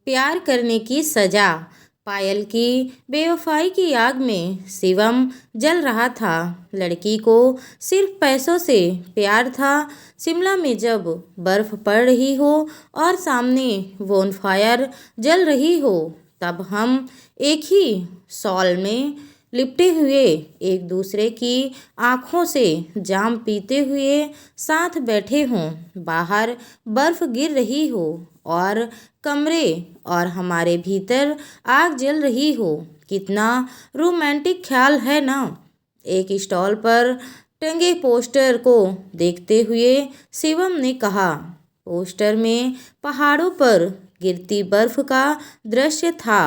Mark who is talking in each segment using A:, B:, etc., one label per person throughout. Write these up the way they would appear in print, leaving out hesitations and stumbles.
A: प्यार करने की सजा। पायल की बेवफाई की आग में शिवम जल रहा था। लड़की को सिर्फ पैसों से प्यार था। शिमला में जब बर्फ पड़ रही हो और सामने बोनफायर जल रही हो, तब हम एक ही शॉल में लिपटे हुए एक दूसरे की आंखों से जाम पीते हुए साथ बैठे हों। बाहर बर्फ गिर रही हो और कमरे और हमारे भीतर आग जल रही हो। कितना रोमांटिक ख्याल है ना। एक स्टॉल पर टंगे पोस्टर को देखते हुए शिवम ने कहा। पोस्टर में पहाड़ों पर गिरती बर्फ का दृश्य था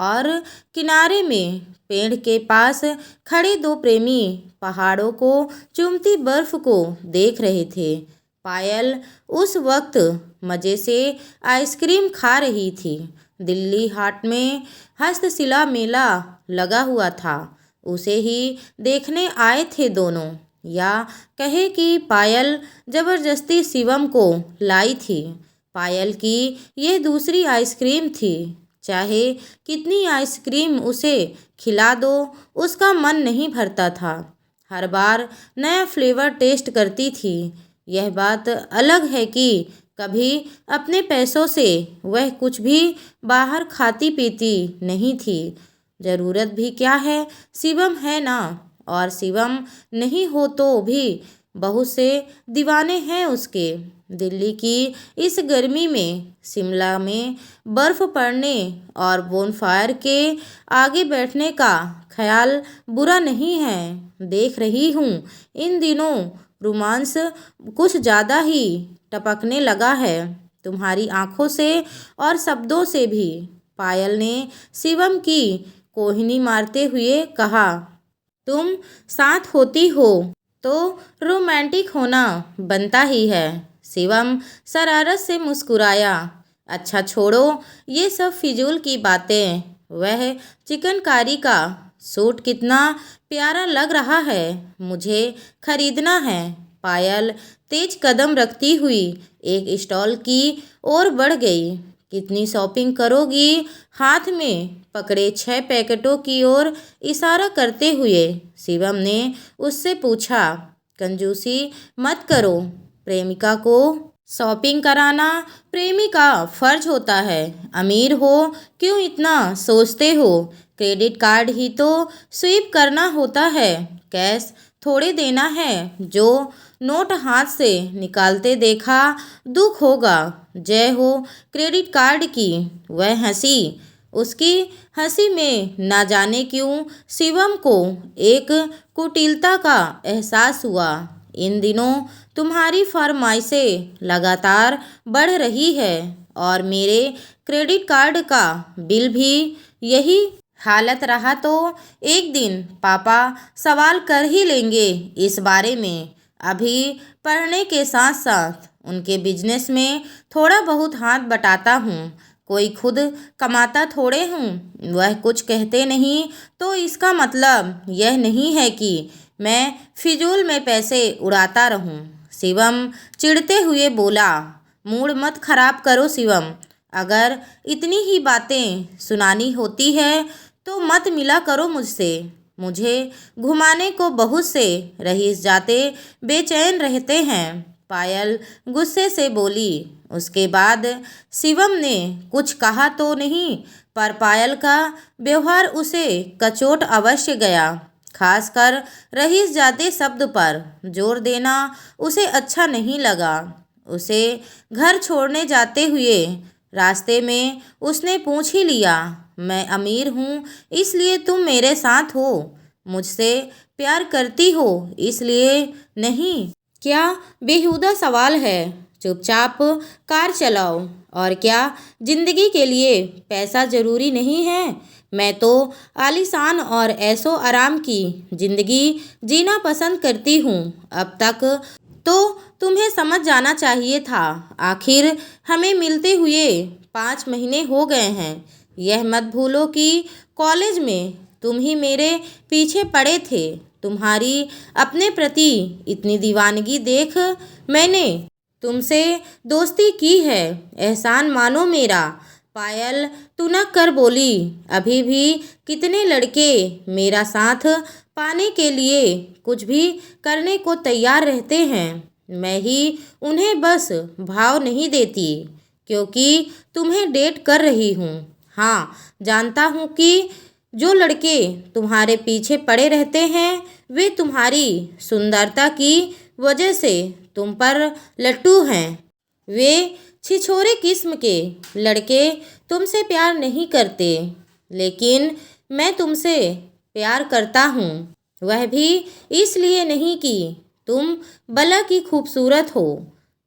A: और किनारे में पेड़ के पास खड़े दो प्रेमी पहाड़ों को चूमती बर्फ को देख रहे थे। पायल उस वक्त मज़े से आइसक्रीम खा रही थी। दिल्ली हाट में हस्तशिला मेला लगा हुआ था। उसे ही देखने आए थे दोनों, या कहे कि पायल जबरदस्ती शिवम को लाई थी। पायल की ये दूसरी आइसक्रीम थी। चाहे कितनी आइसक्रीम उसे खिला दो, उसका मन नहीं भरता था। हर बार नया फ्लेवर टेस्ट करती थी। यह बात अलग है कि कभी अपने पैसों से वह कुछ भी बाहर खाती पीती नहीं थी। ज़रूरत भी क्या है, शिवम है ना। और शिवम नहीं हो तो भी बहुत से दीवाने हैं उसके। दिल्ली की इस गर्मी में शिमला में बर्फ़ पड़ने और बोनफायर के आगे बैठने का ख्याल बुरा नहीं है। देख रही हूँ इन दिनों रोमांस कुछ ज़्यादा ही टपकने लगा है, तुम्हारी आंखों से और शब्दों से भी। पायल ने शिवम की कोहनी मारते हुए कहा। तुम साथ होती हो तो रोमांटिक होना बनता ही है। शिवम शरारत से मुस्कुराया। अच्छा छोड़ो ये सब फिजूल की बातें। वह चिकनकारी का सूट कितना प्यारा लग रहा है, मुझे खरीदना है। पायल तेज कदम रखती हुई एक स्टॉल की ओर बढ़ गई। कितनी शॉपिंग करोगी? हाथ में पकड़े 6 पैकेटों की ओर इशारा करते हुए शिवम ने उससे पूछा। कंजूसी मत करो, प्रेमिका को शॉपिंग कराना प्रेमी का फर्ज होता है। अमीर हो क्यों इतना सोचते हो? क्रेडिट कार्ड ही तो स्वीप करना होता है, कैश थोड़े देना है। जो नोट हाथ से निकालते देखा दुख होगा। जय हो क्रेडिट कार्ड की। वह हंसी। उसकी हंसी में ना जाने क्यों शिवम को एक कुटिलता का एहसास हुआ। इन दिनों तुम्हारी फरमाइशें लगातार बढ़ रही है और मेरे क्रेडिट कार्ड का बिल भी यही हालत रहा तो एक दिन पापा सवाल कर ही लेंगे इस बारे में। अभी पढ़ने के साथ साथ उनके बिजनेस में थोड़ा बहुत हाथ बटाता हूँ। कोई खुद कमाता थोड़े हूँ। वह कुछ कहते नहीं तो इसका मतलब यह नहीं है कि मैं फिजूल में पैसे उड़ाता रहूँ। शिवम चिढ़ते हुए बोला। मूड मत खराब करो शिवम। अगर इतनी ही बातें सुनानी होती है तो मत मिला करो मुझसे। मुझे घुमाने को बहुत से रईस जाते बेचैन रहते हैं। पायल गुस्से से बोली। उसके बाद शिवम ने कुछ कहा तो नहीं, पर पायल का व्यवहार उसे कचोट अवश्य गया। खासकर रईस जाते शब्द पर जोर देना उसे अच्छा नहीं लगा। उसे घर छोड़ने जाते हुए रास्ते में उसने पूछ ही लिया। मैं अमीर हूँ इसलिए तुम मेरे साथ हो, मुझसे प्यार करती हो इसलिए नहीं। क्या बेहुदा सवाल है। चुपचाप कार चलाओ। और क्या जिंदगी के लिए पैसा ज़रूरी नहीं है? मैं तो आलीशान और ऐशो आराम की ज़िंदगी जीना पसंद करती हूँ। अब तक तो तुम्हें समझ जाना चाहिए था। आखिर हमें मिलते हुए 5 महीने हो गए हैं। यह मत भूलो कि कॉलेज में तुम ही मेरे पीछे पड़े थे। तुम्हारी अपने प्रति इतनी दीवानगी देख मैंने तुमसे दोस्ती की है। एहसान मानो मेरा। पायल तुनक कर बोली, अभी भी कितने लड़के मेरा साथ पाने के लिए कुछ भी करने को तैयार रहते हैं। मैं ही उन्हें बस भाव नहीं देती, क्योंकि तुम्हें डेट कर रही हूँ। हाँ, जानता हूँ कि जो लड़के तुम्हारे पीछे पड़े रहते हैं वे तुम्हारी सुंदरता की वजह से तुम पर लट्टू हैं। वे छिछोरे किस्म के लड़के तुमसे प्यार नहीं करते, लेकिन मैं तुमसे प्यार करता हूँ। वह भी इसलिए नहीं कि तुम भला की खूबसूरत हो।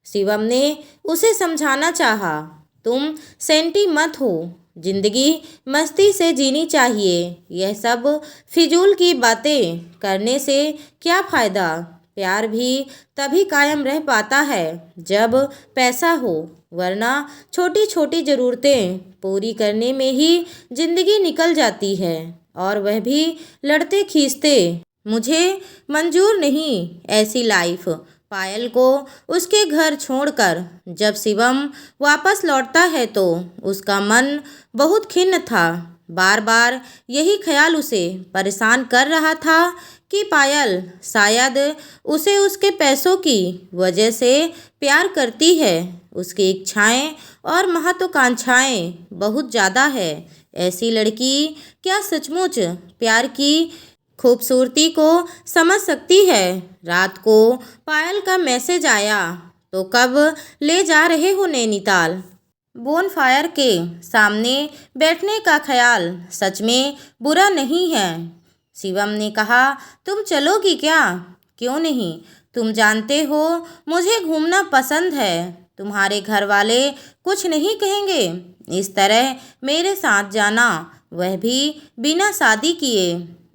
A: शिवम ने उसे समझाना चाहा, तुम सेंटी मत हो, जिंदगी मस्ती से जीनी चाहिए। यह सब फिजूल की बातें करने से क्या फ़ायदा। प्यार भी तभी कायम रह पाता है जब पैसा हो, वरना छोटी छोटी ज़रूरतें पूरी करने में ही ज़िंदगी निकल जाती है, और वह भी लड़ते खींचते। मुझे मंजूर नहीं ऐसी लाइफ। पायल को उसके घर छोड़कर जब शिवम वापस लौटता है तो उसका मन बहुत खिन्न था। बार बार यही ख्याल उसे परेशान कर रहा था कि पायल शायद उसे उसके पैसों की वजह से प्यार करती है। उसकी इच्छाएं और महत्वाकांक्षाएं बहुत ज़्यादा है। ऐसी लड़की क्या सचमुच प्यार की खूबसूरती को समझ सकती है। रात को पायल का मैसेज आया, तो कब ले जा रहे हो नैनीताल? बोनफायर के सामने बैठने का ख्याल सच में बुरा नहीं है, शिवम ने कहा। तुम चलोगी क्या? क्यों नहीं, तुम जानते हो मुझे घूमना पसंद है। तुम्हारे घर वाले कुछ नहीं कहेंगे इस तरह मेरे साथ जाना, वह भी बिना शादी किए।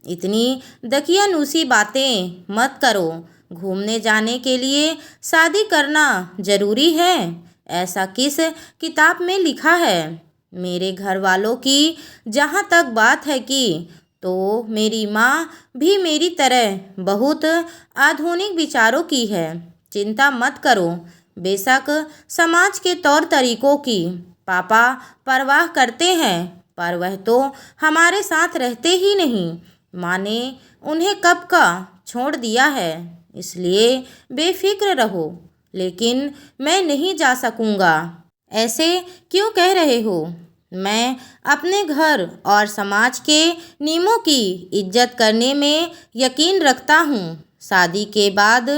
A: इतनी दकियानूसी बातें मत करो। घूमने जाने के लिए शादी करना ज़रूरी है? ऐसा किस किताब में लिखा है? मेरे घर वालों की जहाँ तक बात है कि तो मेरी माँ भी मेरी तरह बहुत आधुनिक विचारों की है। चिंता मत करो। बेशक समाज के तौर तरीकों की पापा परवाह करते हैं, पर वह तो हमारे साथ रहते ही नहीं। माँ ने उन्हें कब का छोड़ दिया है, इसलिए बेफिक्र रहो। लेकिन मैं नहीं जा सकूँगा। ऐसे क्यों कह रहे हो? मैं अपने घर और समाज के नियमों की इज्जत करने में यकीन रखता हूँ। शादी के बाद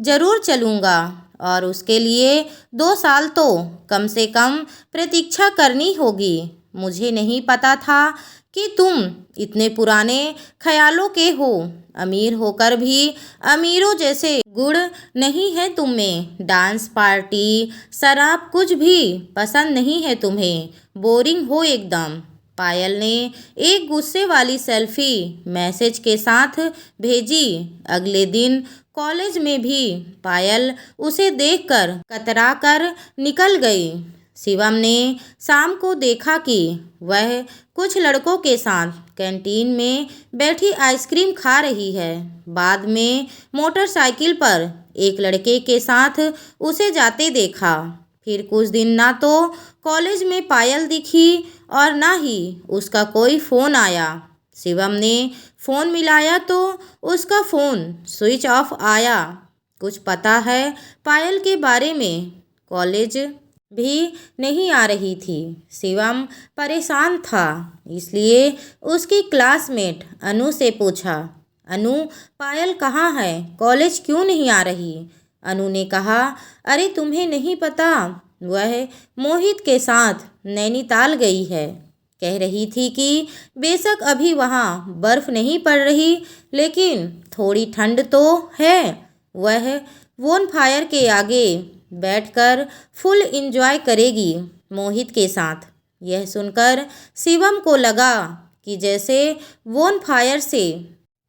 A: ज़रूर चलूँगा, और उसके लिए 2 साल तो कम से कम प्रतीक्षा करनी होगी। मुझे नहीं पता था कि तुम इतने पुराने ख्यालों के हो। अमीर होकर भी अमीरों जैसे गुण नहीं है तुम में। डांस पार्टी शराब कुछ भी पसंद नहीं है तुम्हें। बोरिंग हो एकदम। पायल ने एक गुस्से वाली सेल्फी मैसेज के साथ भेजी। अगले दिन कॉलेज में भी पायल उसे देखकर कतरा कर निकल गई। शिवम ने शाम को देखा कि वह कुछ लड़कों के साथ कैंटीन में बैठी आइसक्रीम खा रही है। बाद में मोटरसाइकिल पर एक लड़के के साथ उसे जाते देखा। फिर कुछ दिन ना तो कॉलेज में पायल दिखी और ना ही उसका कोई फ़ोन आया। शिवम ने फ़ोन मिलाया तो उसका फ़ोन स्विच ऑफ आया। कुछ पता है पायल के बारे में? कॉलेज भी नहीं आ रही थी। शिवम परेशान था, इसलिए उसकी क्लासमेट अनु से पूछा, अनु, पायल कहाँ है? कॉलेज क्यों नहीं आ रही? अनु ने कहा, अरे तुम्हें नहीं पता, वह मोहित के साथ नैनीताल गई है। कह रही थी कि बेशक अभी वहाँ बर्फ़ नहीं पड़ रही, लेकिन थोड़ी ठंड तो है। वह बोनफायर के आगे बैठकर फुल एंजॉय करेगी मोहित के साथ। यह सुनकर शिवम को लगा कि जैसे बोनफायर से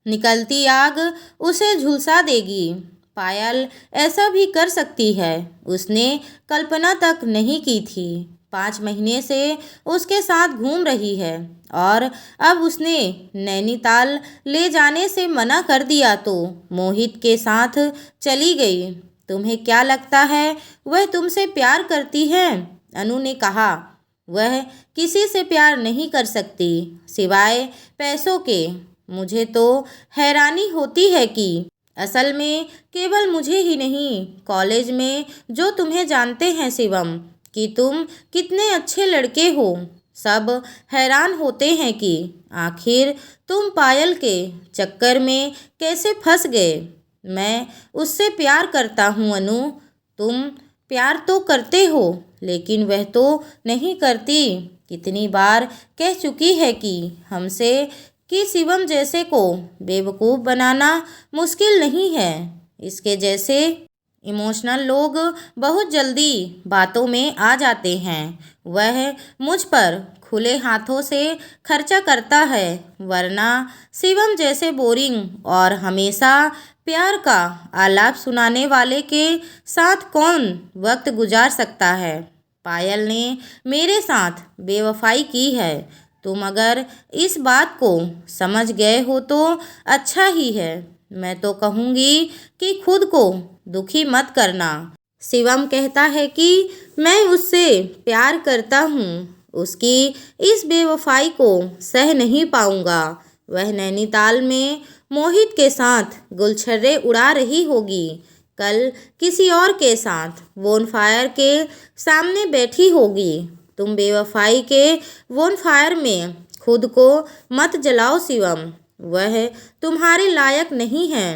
A: निकलती आग उसे झुलसा देगी। पायल ऐसा भी कर सकती है, उसने कल्पना तक नहीं की थी। 5 महीने से उसके साथ घूम रही है, और अब उसने नैनीताल ले जाने से मना कर दिया तो मोहित के साथ चली गई। तुम्हें क्या लगता है वह तुमसे प्यार करती है? अनु ने कहा। वह किसी से प्यार नहीं कर सकती सिवाय पैसों के। मुझे तो हैरानी होती है कि असल में केवल मुझे ही नहीं, कॉलेज में जो तुम्हें जानते हैं शिवम, कि तुम कितने अच्छे लड़के हो, सब हैरान होते हैं कि आखिर तुम पायल के चक्कर में कैसे फंस गए। मैं उससे प्यार करता हूँ अनु। तुम प्यार तो करते हो लेकिन वह तो नहीं करती। कितनी बार कह चुकी है कि हमसे कि शिवम जैसे को बेवकूफ़ बनाना मुश्किल नहीं है। इसके जैसे इमोशनल लोग बहुत जल्दी बातों में आ जाते हैं। वह मुझ पर खुले हाथों से खर्चा करता है, वरना शिवम जैसे बोरिंग और हमेशा प्यार का आलाप सुनाने वाले के साथ कौन वक्त गुजार सकता है। पायल ने मेरे साथ बेवफाई की है। तुम अगर इस बात को समझ गए हो तो अच्छा ही है। मैं तो कहूँगी कि खुद को दुखी मत करना। शिवम कहता है कि मैं उससे प्यार करता हूँ, उसकी इस बेवफाई को सह नहीं पाऊँगा। वह नैनीताल में मोहित के साथ गुलछर्रे उड़ा रही होगी, कल किसी और के साथ बोनफायर के सामने बैठी होगी। तुम बेवफाई के बोनफायर में खुद को मत जलाओ शिवम, वह तुम्हारे लायक नहीं है।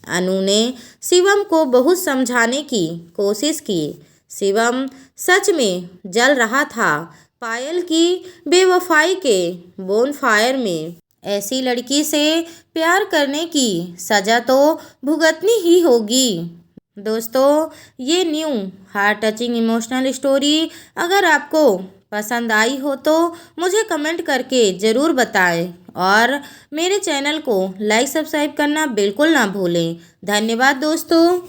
A: अनु ने शिवम को बहुत समझाने की कोशिश की। शिवम सच में जल रहा था पायल की बेवफाई के बोनफायर में। ऐसी लड़की से प्यार करने की सज़ा तो भुगतनी ही होगी। दोस्तों, ये new heart touching emotional story अगर आपको पसंद आई हो तो मुझे कमेंट करके ज़रूर बताएं और मेरे चैनल को लाइक सब्सक्राइब करना बिल्कुल ना भूलें। धन्यवाद दोस्तों।